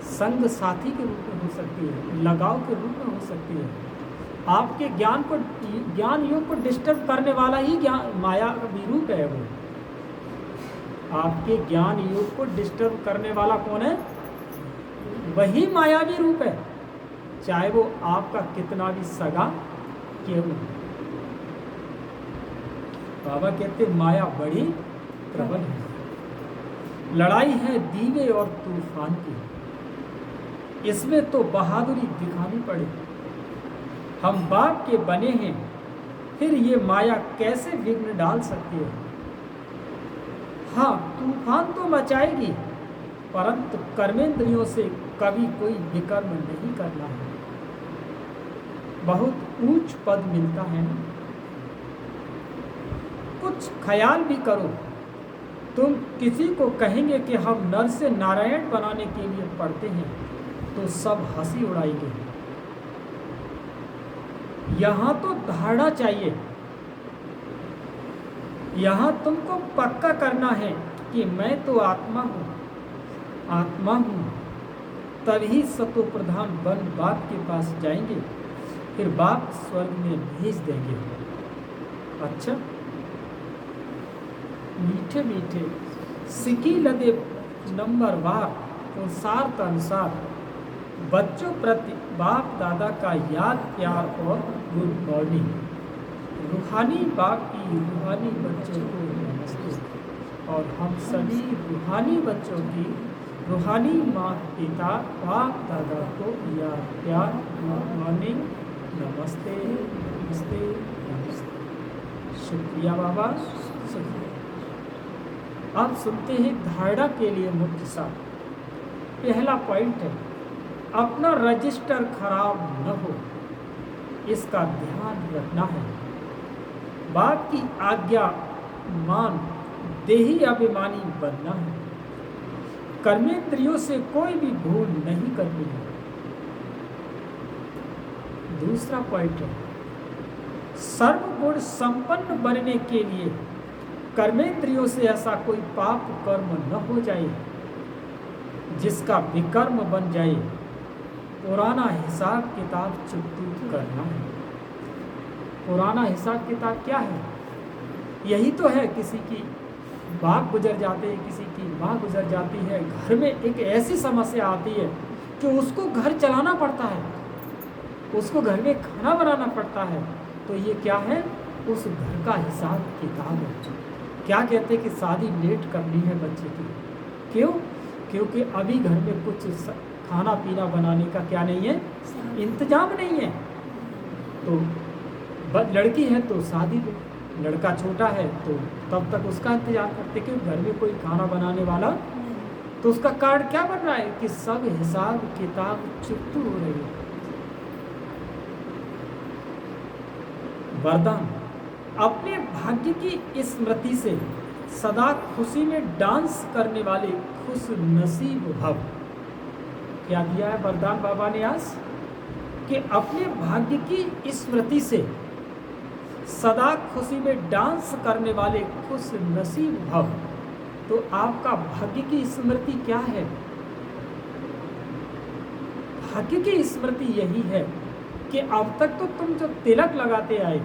A: संग साथी के रूप में हो सकती है, लगाव के रूप में हो सकती है। आपके ज्ञान योग को डिस्टर्ब करने वाला ही ज्ञान माया का विरूप है। वो आपके ज्ञान योग को डिस्टर्ब करने वाला कौन है? वही मायावी रूप है, चाहे वो आपका कितना भी सगा क्यों न हो। बाबा कहते माया बड़ी प्रबल है, लड़ाई है दीवे और तूफान की, इसमें तो बहादुरी दिखानी पड़े। हम बाप के बने हैं, फिर ये माया कैसे विघ्न डाल सकती है? हाँ, तूफान तो मचाएगी, परंतु कर्मेंद्रियों से कभी कोई विकर्म नहीं करना है। बहुत ऊंच पद मिलता है ना, कुछ ख्याल भी करो। तुम किसी को कहेंगे कि हम नर से नारायण बनाने के लिए पढ़ते हैं, तो सब हंसी उड़ाएंगे। यहां तो धारणा चाहिए, यहां तुमको पक्का करना है कि मैं तो आत्मा हूं, आत्मा हूं। तभी सतो प्रधान बन बाप के पास जाएंगे, फिर बाप स्वर्ग में भेज देंगे। अच्छा, मीठे मीठे सिकी लदे नंबर वार पुरुषार्थ अनुसार बच्चों प्रति बाप दादा का याद प्यार और गुड मॉर्निंग। रूहानी बाप की रूहानी बच्चों को नमस्ते, और हम सभी रूहानी बच्चों की रूहानी माँ पिता बाप दादा को याद प्यार गुड मॉर्निंग, नमस्ते नमस्ते नमस्ते। शुक्रिया बाबा, शुक्रिया। अब सुनते हैं धारणा के लिए मुख्य साथ। पहला पॉइंट है, अपना रजिस्टर खराब न हो, इसका ध्यान रखना है। बाप की आज्ञा मान देही अभिमानी बनना है। कर्मेंद्रियों से कोई भी भूल नहीं करनी है। दूसरा पॉइंट है, सर्वगुण संपन्न बनने के लिए कर्मेंद्रियों से ऐसा कोई पाप कर्म न हो जाए जिसका विकर्म बन जाए। पुराना हिसाब किताब चुकता करना है। पुराना हिसाब किताब क्या है? यही तो है, किसी की बाप गुजर जाते हैं, किसी की माँ गुजर जाती है, घर में एक ऐसी समस्या आती है कि उसको घर चलाना पड़ता है, उसको घर में खाना बनाना पड़ता है। तो ये क्या है? उस घर का हिसाब किताब है। क्या कहते हैं कि शादी लेट करनी है बच्चे की। क्यों? क्योंकि अभी घर में कुछ खाना पीना बनाने का क्या नहीं है, इंतजाम नहीं है। तो लड़की है तो शादी लो, लड़का छोटा है तो तब तक उसका इंतजार करते कि घर में कोई खाना बनाने वाला। तो उसका कार्ड क्या बन रहा है कि सब हिसाब किताब चुकती हो रही है। वरदान, अपने भाग्य की स्मृति से सदा खुशी में डांस करने वाले खुश नसीब भव। क्या दिया है वरदान बाबा ने आज? कि अपने भाग्य की स्मृति से सदा खुशी में डांस करने वाले खुश नसीब भव। तो आपका भाग्य की स्मृति क्या है? भाग्य की स्मृति यही है कि अब तक तो तुम जो तिलक लगाते आए,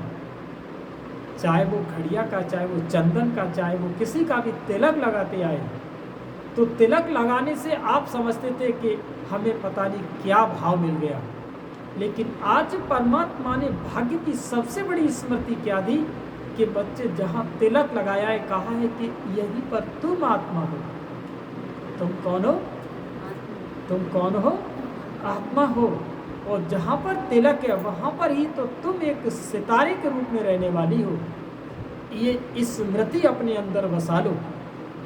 A: चाहे वो घड़िया का, चाहे वो चंदन का, चाहे वो किसी का भी तिलक लगाते आए, तो तिलक लगाने से आप समझते थे कि हमें पता नहीं क्या भाव मिल गया। लेकिन आज परमात्मा ने भाग्य की सबसे बड़ी स्मृति क्या दी कि बच्चे जहाँ तिलक लगाया है, कहा है कि यहीं पर तुम आत्मा हो। तुम कौन हो? तुम कौन हो? आत्मा हो। और जहाँ पर तिलक है वहाँ पर ही तो तुम एक सितारे के रूप में रहने वाली हो। ये स्मृति अपने अंदर बसा लो,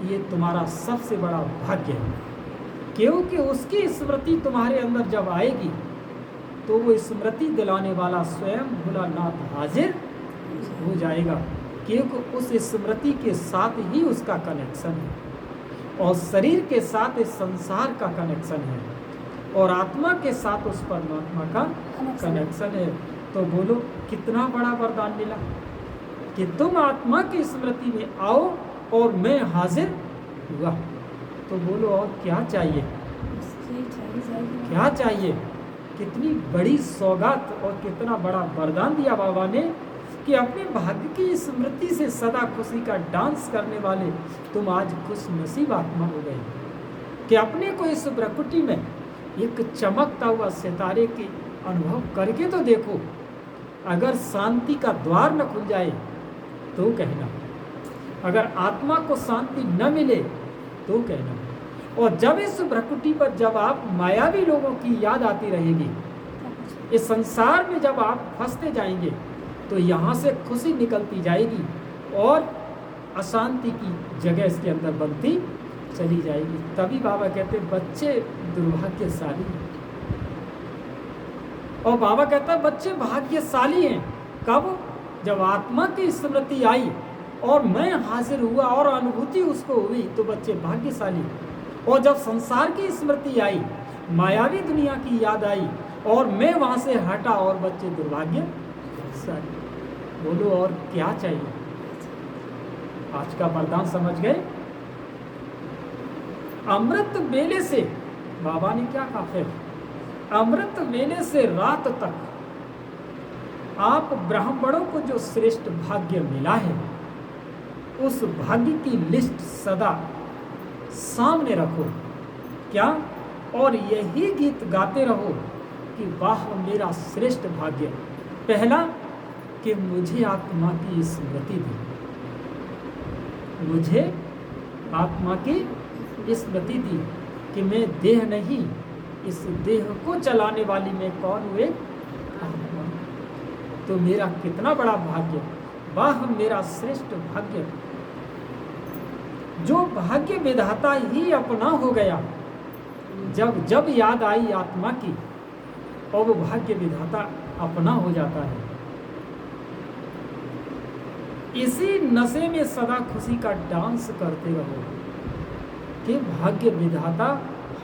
A: ये तुम्हारा सबसे बड़ा भाग्य है। क्योंकि उसकी स्मृति तुम्हारे अंदर जब आएगी तो वो स्मृति दिलाने वाला स्वयं भोलानाथ हाजिर हो जाएगा। क्योंकि उस स्मृति के साथ ही उसका कनेक्शन है, और शरीर के साथ इस संसार का कनेक्शन है, और आत्मा के साथ उस परमात्मा का कनेक्शन है। तो बोलो कितना बड़ा वरदान मिला कि तुम आत्मा की स्मृति में आओ और मैं हाजिर हुआ। तो बोलो और क्या चाहिए? क्या चाहिए? कितनी बड़ी सौगात और कितना बड़ा वरदान दिया बाबा ने कि अपने भाग्य की स्मृति से सदा खुशी का डांस करने वाले तुम आज खुश नसीब आत्मा हो गए कि अपने को इस प्रकृति में एक चमकता हुआ सितारे के अनुभव करके तो देखो। अगर शांति का द्वार न खुल जाए तो कहना, अगर आत्मा को शांति न मिले तो कहना। और जब इस प्रकृति पर जब आप मायावी लोगों की याद आती रहेगी, इस संसार में जब आप फंसते जाएंगे तो यहाँ से खुशी निकलती जाएगी और अशांति की जगह इसके अंदर बनती चली जाएगी। तभी बाबा कहते बच्चे दुर्भाग्यशाली हैं। और बाबा कहता है बच्चे भाग्यशाली हैं। कब? जब आत्मा की स्मृति आई और मैं हाजिर हुआ और अनुभूति उसको हुई तो बच्चे भाग्यशाली। और जब संसार की स्मृति आई, मायावी दुनिया की याद आई और मैं वहां से हटा और बच्चे दुर्भाग्यशाली। बोलो और क्या चाहिए? आज का वरदान समझ गए? अमृत वेले से बाबा ने क्या कहा फिर? अमृत वेले से रात तक आप ब्राह्मणों को जो श्रेष्ठ भाग्य मिला है उस भाग्य की लिस्ट सदा सामने रखो। क्या? और यही गीत गाते रहो कि वाह मेरा श्रेष्ठ भाग्य। पहला कि मुझे आत्मा की स्मृति दी, मुझे आत्मा की स्मृति दी कि मैं देह नहीं, इस देह को चलाने वाली मैं कौन हुए? आत्मा। तो मेरा कितना बड़ा भाग्य, वाह मेरा श्रेष्ठ भाग्य। जो भाग्य विधाता ही अपना हो गया, जब जब याद आई आत्मा की और वो भाग्य विधाता अपना हो जाता है। इसी नशे में सदा खुशी का डांस करते रहो कि भाग्य विधाता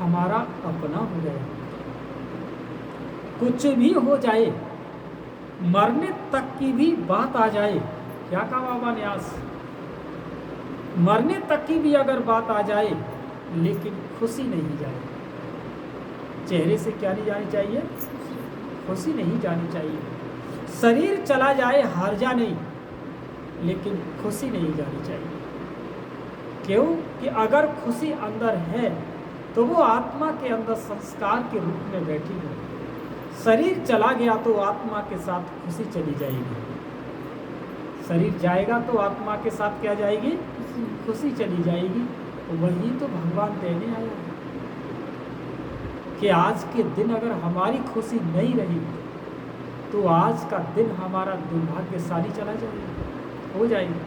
A: हमारा अपना हो गया। कुछ भी हो जाए, मरने तक की भी बात आ जाए, क्या कहा बाबा ने आज? मरने तक की भी अगर बात आ जाए लेकिन खुशी नहीं जाए। चेहरे से क्या नहीं जानी चाहिए? खुशी नहीं जानी चाहिए। शरीर चला जाए हार जा नहीं, लेकिन खुशी नहीं जानी चाहिए। क्यों? कि अगर खुशी अंदर है तो वो आत्मा के अंदर संस्कार के रूप में बैठी है। शरीर चला गया तो आत्मा के साथ खुशी चली जाएगी। शरीर जाएगा तो आत्मा के साथ क्या जाएगी? खुशी चली जाएगी। वही तो भगवान देने आया है कि आज के दिन अगर हमारी खुशी नहीं रही तो आज का दिन हमारा दुर्भाग्यशाली चला जाएगा, हो जाएगा।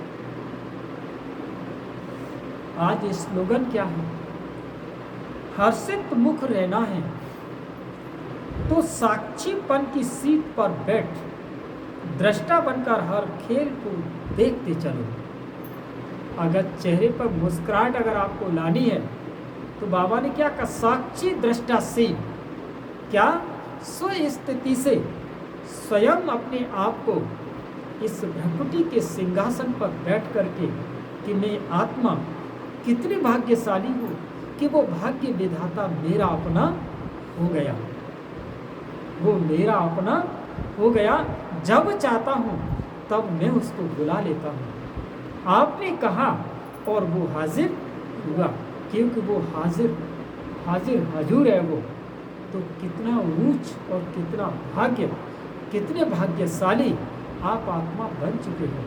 A: आज स्लोगन क्या है? हर्षित मुख रहना है तो साक्षीपन की सीट पर बैठ दृष्टा बनकर हर खेल को देखते चलो। अगर चेहरे पर मुस्कुराहट अगर आपको लानी है तो बाबा ने क्या कहा? साक्षी दृष्टा से क्या स्व स्थिति से स्वयं अपने आप को इस भ्रकुटी के सिंहासन पर बैठ करके कि मैं आत्मा कितनी भाग्यशाली हूँ कि वो भाग्य विधाता मेरा अपना हो गया, वो मेरा अपना हो गया। जब चाहता हूँ तब मैं उसको बुला लेता हूँ। आपने कहा और वो हाजिर हुआ, क्योंकि वो हाजिर हजूर है। वो तो कितना ऊंच और कितना भाग्य, कितने भाग्यशाली आप आत्मा बन चुके हो।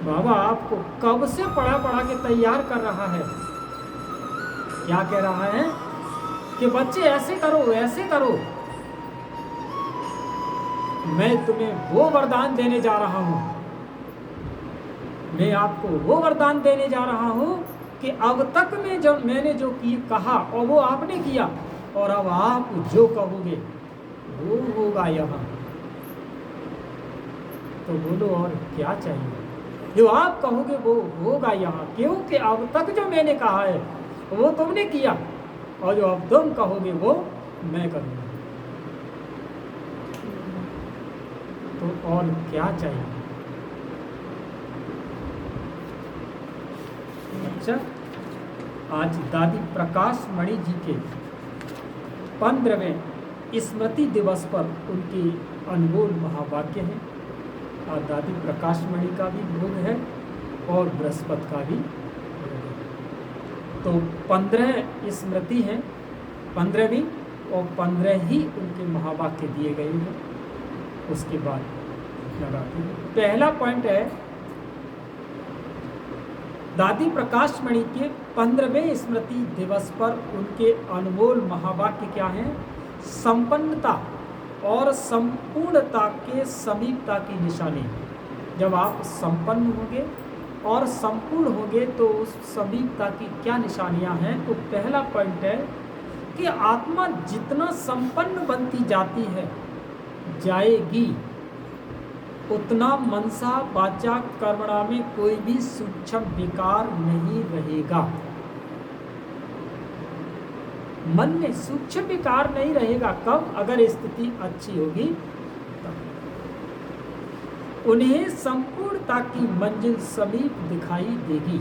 A: बाबा आपको कब से पढ़ा के तैयार कर रहा है। क्या कह रहा है? कि बच्चे ऐसे करो, ऐसे करो। मैं तुम्हें वो वरदान देने जा रहा हूं, मैं आपको वो वरदान देने जा रहा हूं कि अब तक में जब मैंने जो कहा और वो आपने किया, और अब आप जो कहोगे वो होगा यहाँ। तो बोलो और क्या चाहिए? जो आप कहोगे वो होगा यहाँ, क्योंकि अब तक जो मैंने कहा है वो तुमने किया, और जो अब तुम कहोगे वो मैं करूँगा। तो और क्या चाहिए? अच्छा, आज दादी प्रकाश मणि जी के 15वें स्मृति दिवस पर उनके अनमोल महावाक्य हैं। आज दादी प्रकाश मणि का भी भोग है और बृहस्पति का भी भोग है। तो 15 स्मृति हैं, 15वीं और 15 ही उनके महावाक्य दिए गए हैं। उसके बाद लगाते हैं। पहला पॉइंट है दादी प्रकाश मणि के 15वें स्मृति दिवस पर उनके अनमोल महावाक्य क्या हैं? संपन्नता और संपूर्णता के समीपता की निशानी। जब आप संपन्न होंगे और संपूर्ण होंगे तो उस समीपता की क्या निशानियां हैं? तो पहला पॉइंट है कि आत्मा जितना संपन्न बनती जाती है जाएगी उतना मनसा वाचा कर्मणा में कोई भी सूक्ष्म विकार नहीं रहेगा। मन में सूक्ष्म विकार नहीं रहेगा। कब? अगर स्थिति अच्छी होगी तब। उन्हें संपूर्णता की मंजिल समीप दिखाई देगी।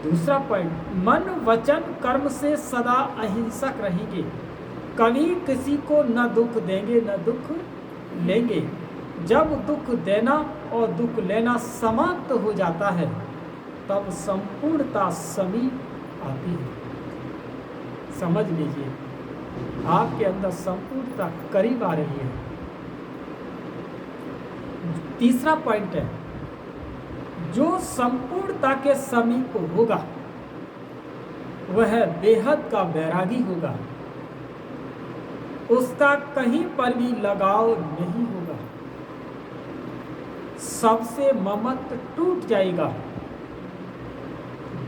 A: दूसरा पॉइंट, मन वचन कर्म से सदा अहिंसक रहेंगे। कभी किसी को न दुख देंगे न दुख लेंगे। जब दुख देना और दुख लेना समाप्त हो जाता है तब संपूर्णता समीप आती है। समझ लीजिए, आपके अंदर संपूर्णता करीब आ रही है। तीसरा पॉइंट है, जो संपूर्णता के समीप होगा वह बेहद का बैरागी होगा। उसका कहीं पर भी लगाव नहीं होगा। सबसे ममत्व टूट जाएगा।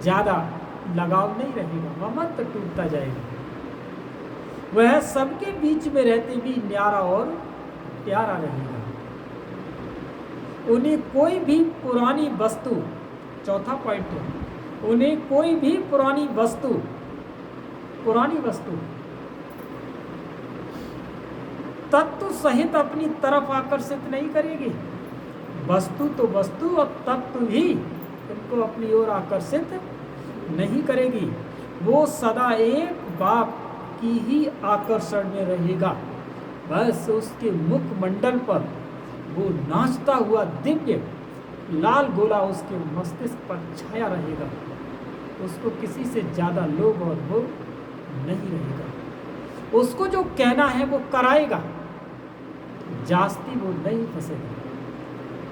A: ज्यादा लगाव नहीं रहेगा, ममत्व टूटता जाएगा। वह सबके बीच में रहते भी न्यारा और प्यारा रहेगा। उन्हें कोई भी पुरानी वस्तु, चौथा पॉइंट है, उन्हें कोई भी पुरानी वस्तु तत्व सहित अपनी तरफ आकर्षित नहीं करेगी। वस्तु तो वस्तु और तत्व भी इनको अपनी ओर आकर्षित नहीं करेगी। वो सदा एक बाप की ही आकर्षण में रहेगा। बस उसके मुखमंडल पर वो नाचता हुआ दिव्य लाल गोला उसके मस्तिष्क पर छाया रहेगा। उसको किसी से ज़्यादा लोभ और भोग नहीं रहेगा। उसको जो कहना है वो कराएगा, जास्ती वो नहीं फंसेगा।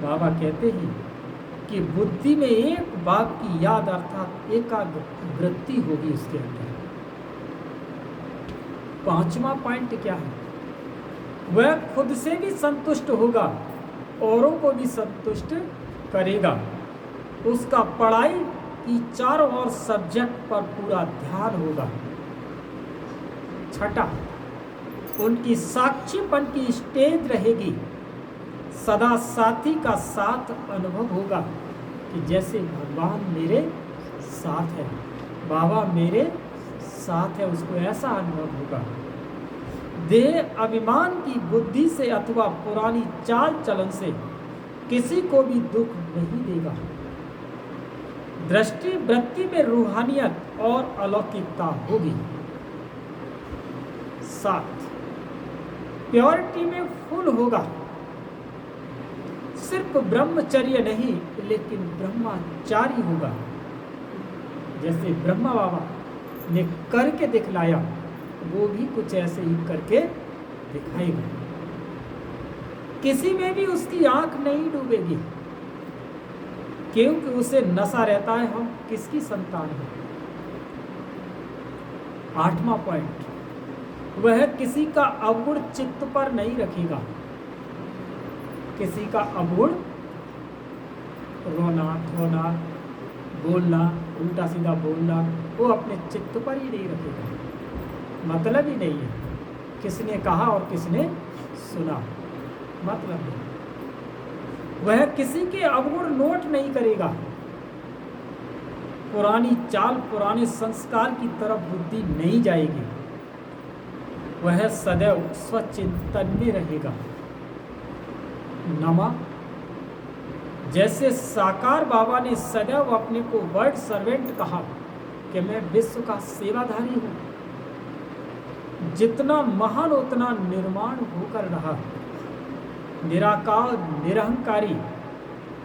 A: बाबा कहते हैं कि बुद्धि में एक बाप की याद अर्थात एकाग्रवृत्ति होगी उसके अंदर। पांचवा पॉइंट क्या है? वह खुद से भी संतुष्ट होगा, औरों को भी संतुष्ट करेगा। उसका पढ़ाई की चारों ओर सब्जेक्ट पर पूरा ध्यान होगा। छठा, उनकी साक्षीपन की स्टेज रहेगी। सदा साथी का साथ अनुभव होगा कि जैसे भगवान मेरे साथ है, बाबा मेरे साथ है, उसको ऐसा अनुभव होगा। देह अभिमान की बुद्धि से अथवा पुरानी चाल चलन से किसी को भी दुख नहीं देगा। दृष्टि वृत्ति में रूहानियत और अलौकिकता होगी। 7, प्योरिटी में फुल होगा। सिर्फ ब्रह्मचर्य नहीं लेकिन ब्रह्मचारी होगा। जैसे ब्रह्मा बाबा ने करके दिखलाया, वो भी कुछ ऐसे ही करके दिखाएगा। किसी में भी उसकी आंख नहीं डूबेगी, क्योंकि उसे नशा रहता है हम किसकी संतान हैं। 8वां पॉइंट, वह किसी का अवगुण चित्त पर नहीं रखेगा। किसी का अवगुण, रोना धोना, बोलना, उल्टा सीधा बोलना, वो अपने चित्त पर ही नहीं रखेगा। मतलब ही नहीं है किसने कहा और किसने सुना, मतलब नहीं। वह किसी के अवगुण नोट नहीं करेगा। पुरानी चाल, पुराने संस्कार की तरफ बुद्धि नहीं जाएगी। वह सदैव स्वचिंतन में रहेगा। 9, जैसे साकार बाबा ने सदैव अपने को वर्ड सर्वेंट कहा, कि मैं विश्व का सेवाधारी हूँ। जितना महान उतना निर्माण होकर रहा, निराकार निरहंकारी,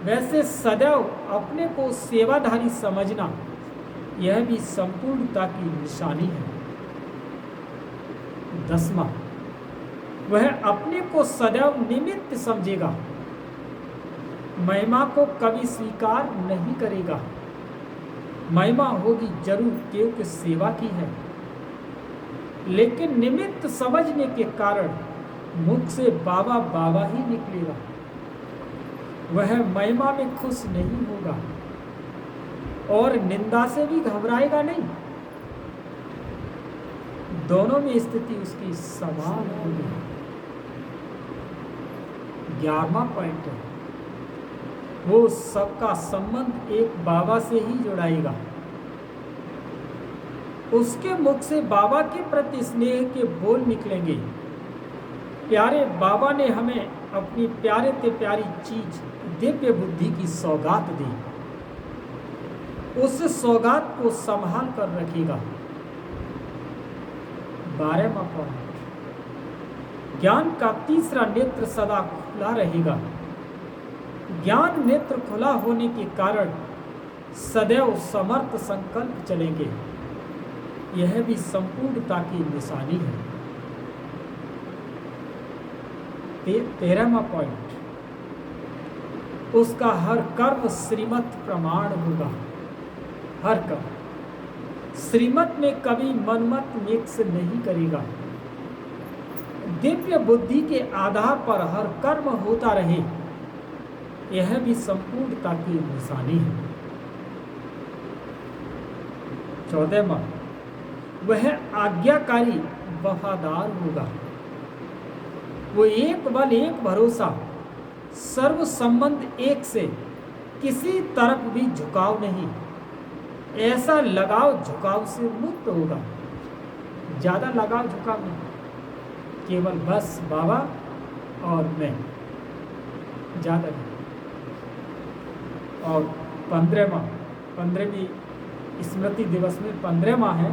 A: वैसे सदैव अपने को सेवाधारी समझना यह भी संपूर्णता की निशानी है। 10वां, वह अपने को सदैव निमित्त समझेगा, महिमा को कभी स्वीकार नहीं करेगा। महिमा होगी जरूर क्योंकि सेवा की है, लेकिन निमित्त समझने के कारण मुख से बाबा बाबा ही निकलेगा। वह महिमा में खुश नहीं होगा और निंदा से भी घबराएगा नहीं। दोनों में स्थिति उसकी समान होगी। 11वां पॉइंट है, वो सबका संबंध एक बाबा से ही जुड़ाएगा। उसके मुख से बाबा के प्रति स्नेह के बोल निकलेंगे। प्यारे बाबा ने हमें अपनी प्यारे से प्यारी चीज दिव्य बुद्धि की सौगात दी, उस सौगात को संभाल कर रखेगा। 12वां पॉइंट, ज्ञान का तीसरा नेत्र सदा खुला रहेगा। ज्ञान नेत्र खुला होने के कारण सदैव समर्थ संकल्प चलेंगे। यह भी संपूर्णता की निशानी है। 13वां पॉइंट, उसका हर कर्म श्रीमत प्रमाण होगा। हर कर्म श्रीमत में कभी मनमत मिक्स नहीं करेगा। दिव्य बुद्धि के आधार पर हर कर्म होता रहे, यह भी संपूर्णता की निशानी है। 14वां, वह आज्ञाकारी वफादार होगा। वो एक बल एक भरोसा, सर्व संबंध एक से, किसी तरफ भी झुकाव नहीं। ऐसा लगाव झुकाव से मुक्त होगा। ज़्यादा लगाव झुकाव नहीं, केवल बस बाबा और मैं, ज़्यादा नहीं। और 15वीं स्मृति दिवस में 15वां है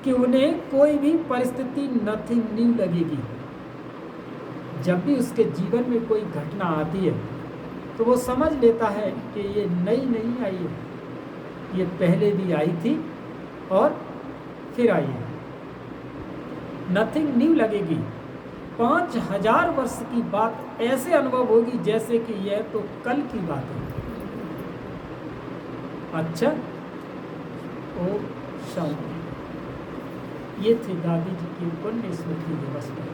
A: कि उन्हें कोई भी परिस्थिति नथिंग न्यू लगेगी। जब भी उसके जीवन में कोई घटना आती है तो वो समझ लेता है कि ये नई नहीं आई है, ये पहले भी आई थी और फिर आई है। नथिंग न्यू लगेगी। 5000 वर्ष की बात ऐसे अनुभव होगी जैसे कि यह तो कल की बात है। अच्छा, ओम शांति। ये थे दादी जी की पुण्य स्मृति दिवस पर।